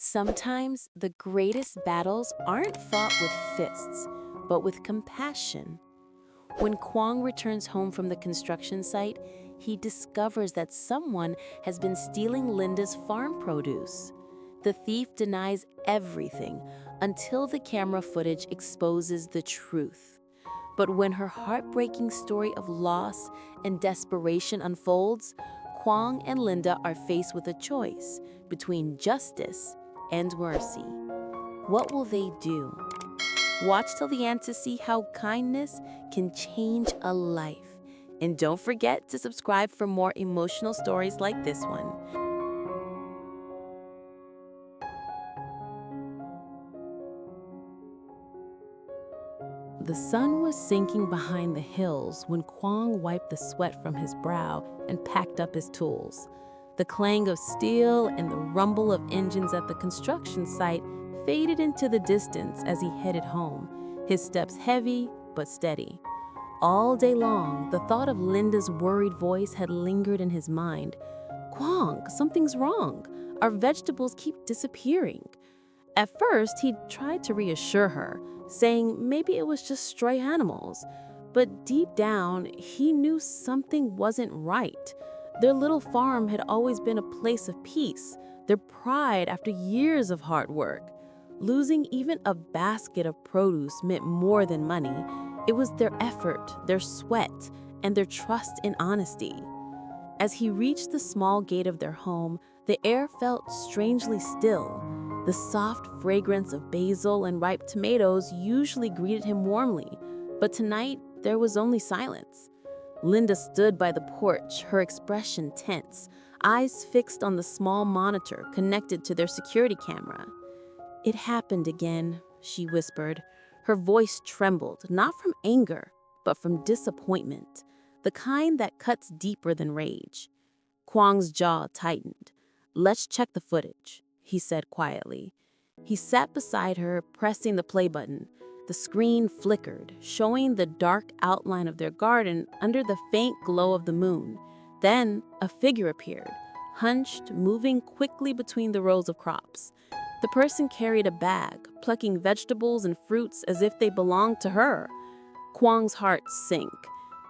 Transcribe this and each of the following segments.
Sometimes the greatest battles aren't fought with fists, but with compassion. When Quang returns home from the construction site, he discovers that someone has been stealing Linda's farm produce. The thief denies everything until the camera footage exposes the truth. But when her heartbreaking story of loss and desperation unfolds, Quang and Linda are faced with a choice between justice and mercy. What will they do? Watch till the end to see how kindness can change a life. And don't forget to subscribe for more emotional stories like this one. The sun was sinking behind the hills when Quang wiped the sweat from his brow and packed up his tools. The clang of steel and the rumble of engines at the construction site faded into the distance as he headed home, his steps heavy but steady. All day long, the thought of Linda's worried voice had lingered in his mind. "Quang, something's wrong. Our vegetables keep disappearing." At first, he tried to reassure her, saying maybe it was just stray animals. But deep down, he knew something wasn't right. Their little farm had always been a place of peace, their pride after years of hard work. Losing even a basket of produce meant more than money. It was their effort, their sweat, and their trust in honesty. As he reached the small gate of their home, the air felt strangely still. The soft fragrance of basil and ripe tomatoes usually greeted him warmly, but tonight there was only silence. Linda stood by the porch, her expression tense, eyes fixed on the small monitor connected to their security camera. "It happened again," she whispered. Her voice trembled, not from anger, but from disappointment, the kind that cuts deeper than rage. Quang's jaw tightened. "Let's check the footage," he said quietly. He sat beside her, pressing the play button. The screen flickered, showing the dark outline of their garden under the faint glow of the moon. Then a figure appeared, hunched, moving quickly between the rows of crops. The person carried a bag, plucking vegetables and fruits as if they belonged to her. Quang's heart sank.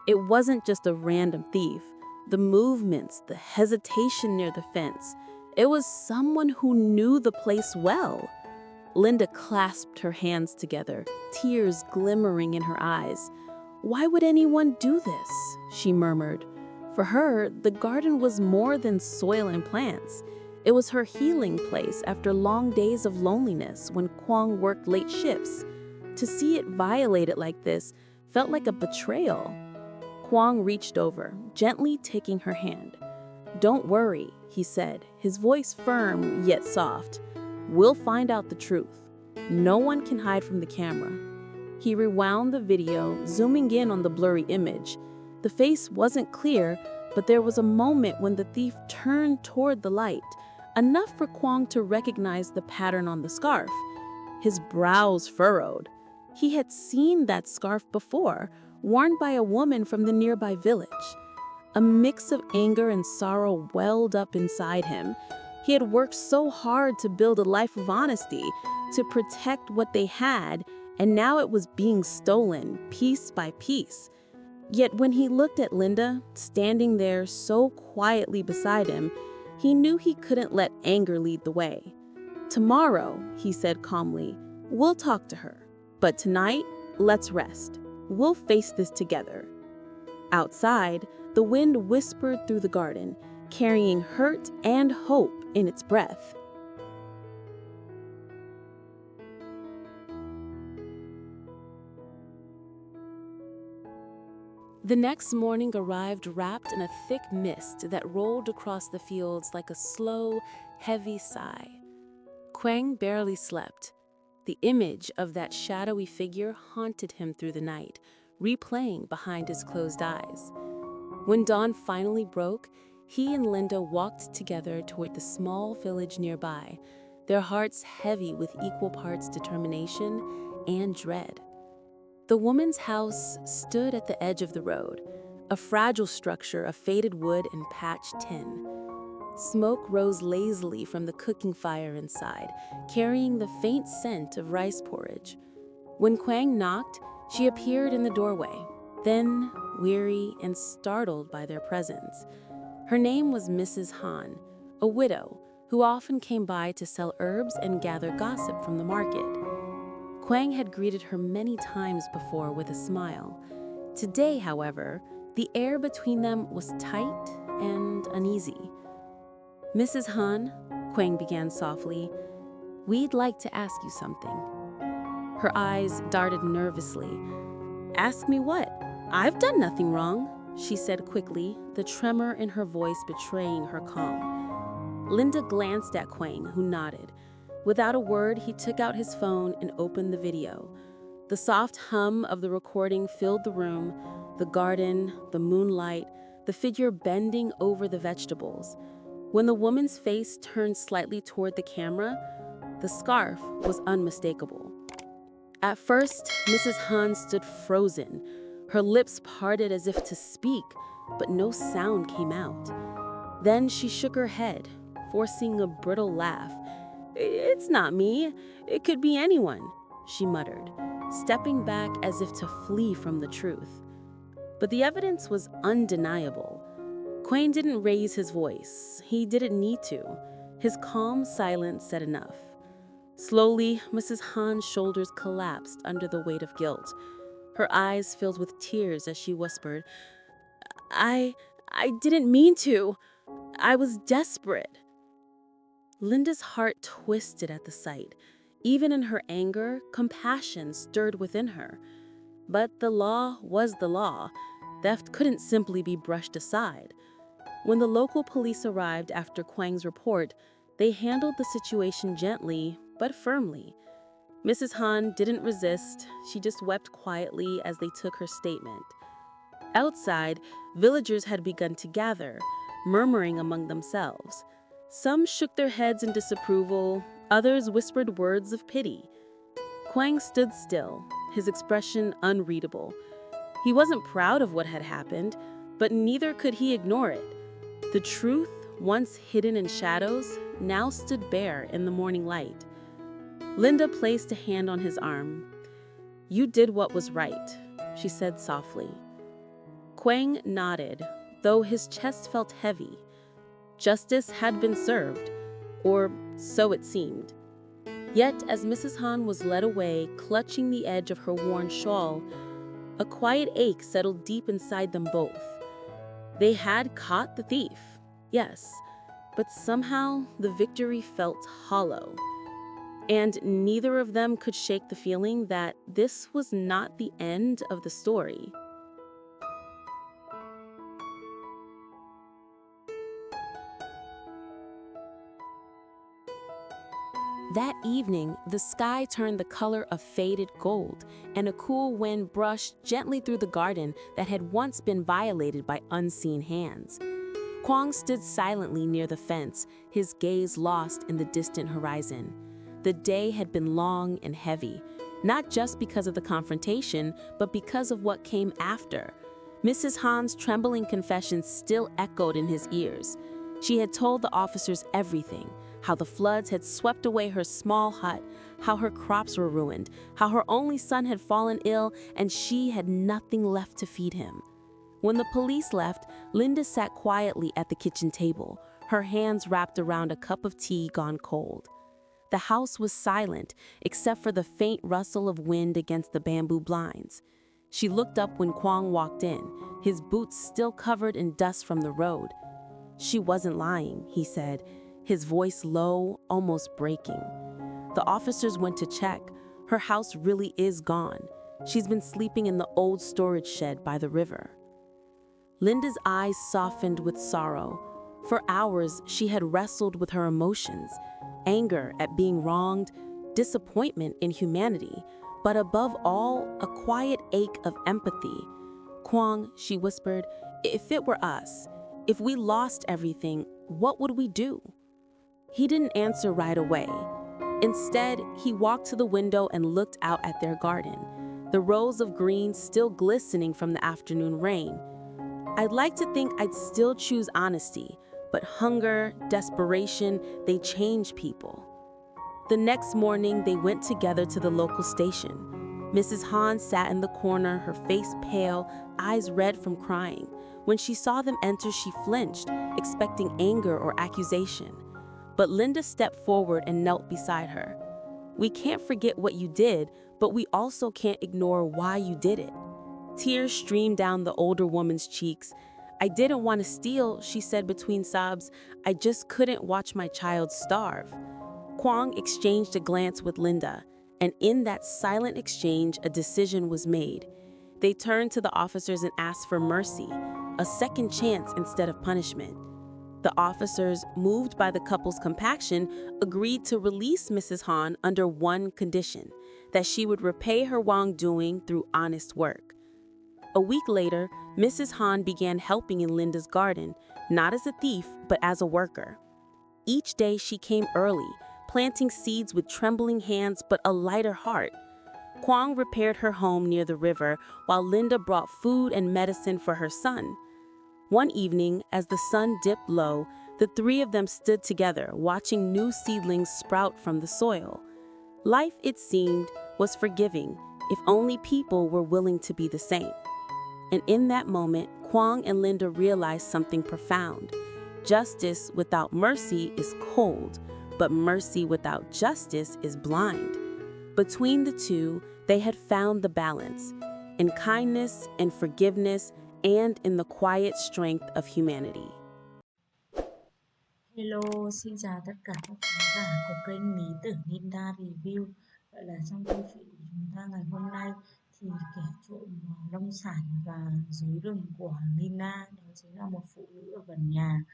It wasn't just a random thief. The movements, the hesitation near the fence, it was someone who knew the place well. Linda clasped her hands together, tears glimmering in her eyes. "Why would anyone do this?" she murmured. For her, the garden was more than soil and plants. It was her healing place after long days of loneliness when Quang worked late shifts. To see it violated like this felt like a betrayal. Quang reached over, gently taking her hand. "Don't worry," he said, his voice firm yet soft. "We'll find out the truth. No one can hide from the camera." He rewound the video, zooming in on the blurry image. The face wasn't clear, but there was a moment when the thief turned toward the light, enough for Quang to recognize the pattern on the scarf. His brows furrowed. He had seen that scarf before, worn by a woman from the nearby village. A mix of anger and sorrow welled up inside him. He had worked so hard to build a life of honesty, to protect what they had, and now it was being stolen, piece by piece. Yet when he looked at Linda, standing there so quietly beside him, he knew he couldn't let anger lead the way. "Tomorrow," he said calmly, "we'll talk to her. But tonight, let's rest. We'll face this together." Outside, the wind whispered through the garden, carrying hurt and hope in its breath. The next morning arrived wrapped in a thick mist that rolled across the fields like a slow, heavy sigh. Quang barely slept. The image of that shadowy figure haunted him through the night, replaying behind his closed eyes. When dawn finally broke, he and Linda walked together toward the small village nearby, their hearts heavy with equal parts determination and dread. The woman's house stood at the edge of the road, a fragile structure of faded wood and patched tin. Smoke rose lazily from the cooking fire inside, carrying the faint scent of rice porridge. When Quang knocked, she appeared in the doorway, thin, weary, and startled by their presence. Her name was Mrs. Han, a widow who often came by to sell herbs and gather gossip from the market. Quang had greeted her many times before with a smile. Today, however, the air between them was tight and uneasy. "Mrs. Han," Quang began softly, "we'd like to ask you something." Her eyes darted nervously. "Ask me what? I've done nothing wrong," she said quickly, the tremor in her voice betraying her calm. Linda glanced at Quang, who nodded. Without a word, he took out his phone and opened the video. The soft hum of the recording filled the room, the garden, the moonlight, the figure bending over the vegetables. When the woman's face turned slightly toward the camera, the scarf was unmistakable. At first, Mrs. Han stood frozen, her lips parted as if to speak, but no sound came out. Then she shook her head, forcing a brittle laugh. "It's not me. It could be anyone," she muttered, stepping back as if to flee from the truth. But the evidence was undeniable. Quang didn't raise his voice. He didn't need to. His calm silence said enough. Slowly, Mrs. Han's shoulders collapsed under the weight of guilt. Her eyes filled with tears as she whispered, I didn't mean to. I was desperate." Linda's heart twisted at the sight. Even in her anger, compassion stirred within her. But the law was the law. Theft couldn't simply be brushed aside. When the local police arrived after Quang's report, they handled the situation gently but firmly. Mrs. Han didn't resist. She just wept quietly as they took her statement. Outside, villagers had begun to gather, murmuring among themselves. Some shook their heads in disapproval, others whispered words of pity. Quang stood still, his expression unreadable. He wasn't proud of what had happened, but neither could he ignore it. The truth, once hidden in shadows, now stood bare in the morning light. Linda placed a hand on his arm. "You did what was right," she said softly. Quang nodded, though his chest felt heavy. Justice had been served, or so it seemed. Yet, as Mrs. Han was led away, clutching the edge of her worn shawl, a quiet ache settled deep inside them both. They had caught the thief, yes, but somehow the victory felt hollow. And neither of them could shake the feeling that this was not the end of the story. That evening, the sky turned the color of faded gold, and a cool wind brushed gently through the garden that had once been violated by unseen hands. Quang stood silently near the fence, his gaze lost in the distant horizon. The day had been long and heavy, not just because of the confrontation, but because of what came after. Mrs. Han's trembling confession still echoed in his ears. She had told the officers everything: how the floods had swept away her small hut, how her crops were ruined, how her only son had fallen ill, and she had nothing left to feed him. When the police left, Linda sat quietly at the kitchen table, her hands wrapped around a cup of tea gone cold. The house was silent, except for the faint rustle of wind against the bamboo blinds. She looked up when Quang walked in, his boots still covered in dust from the road. "She wasn't lying," he said, his voice low, almost breaking. "The officers went to check. Her house really is gone. She's been sleeping in the old storage shed by the river." Linda's eyes softened with sorrow. For hours, she had wrestled with her emotions: anger at being wronged, disappointment in humanity, but above all, a quiet ache of empathy. "Quang," she whispered, "if it were us, if we lost everything, what would we do?" He didn't answer right away. Instead, he walked to the window and looked out at their garden, the rows of green still glistening from the afternoon rain. "I'd like to think I'd still choose honesty, but hunger, desperation, they change people. The next morning, they went together to the local station. Mrs. Hahn sat in the corner, her face pale, eyes red from crying. When she saw them enter, she flinched, expecting anger or accusation. But Linda stepped forward and knelt beside her. "We can't forget what you did, but we also can't ignore why you did it." Tears streamed down the older woman's cheeks. "I didn't want to steal," she said between sobs. "I just couldn't watch my child starve." Quang exchanged a glance with Linda, and in that silent exchange, a decision was made. They turned to the officers and asked for mercy, a second chance instead of punishment. The officers, moved by the couple's compassion, agreed to release Mrs. Han under one condition, that she would repay her wrongdoing through honest work. A week later, Mrs. Han began helping in Linda's garden, not as a thief, but as a worker. Each day she came early, planting seeds with trembling hands but a lighter heart. Quang repaired her home near the river, while Linda brought food and medicine for her son. One evening, as the sun dipped low, the three of them stood together, watching new seedlings sprout from the soil. Life, it seemed, was forgiving, if only people were willing to be the same. And in that moment, Quang and Linda realized something profound. Justice without mercy is cold, but mercy without justice is blind. Between the two, they had found the balance, in kindness and forgiveness and in the quiet strength of humanity. Hello, xin chào tất cả các khán giả của kênh Lý Tưởng Ninja Review. Vậy là trong câu chuyện của chúng ta ngày hôm nay thì kẻ trộm nông sản và rúi rừng của Nina đó chính là một phụ nữ ở gần nhà.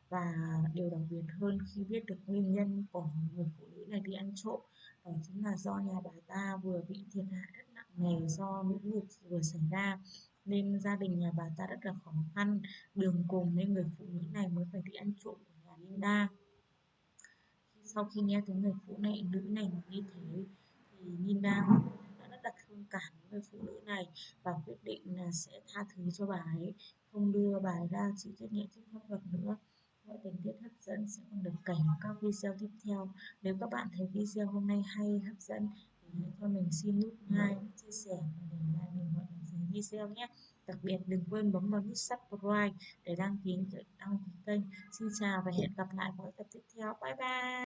Và điều đặc biệt hơn khi biết được nguyên nhân của người phụ nữ này đi ăn trộm đó chính là do nhà bà ta vừa bị thiệt hại rất nặng nề do lũ lụt vừa xảy ra, nên gia đình nhà bà ta rất là khó khăn, đường cùng nên người phụ nữ này mới phải đi ăn trộm của nhà Linda. Sau khi nghe thấy người phụ nữ này nói như thế thì Nina đã rất là thương cảm với người phụ nữ này và quyết định là sẽ tha thứ cho bà ấy, không đưa bà ấy ra chịu trách nhiệm trước pháp luật nữa. Mọi tình tiết hấp dẫn sẽ còn được kể ở các video tiếp theo. Nếu các bạn thấy video hôm nay hay, hấp dẫn thì hãy cho mình xin nút like, chia sẻ và để lại bình luận ở dưới video nhé. Đặc biệt đừng quên bấm vào nút subscribe để đăng ký kênh. Xin chào và hẹn gặp lại vào tập tiếp theo. Bye bye.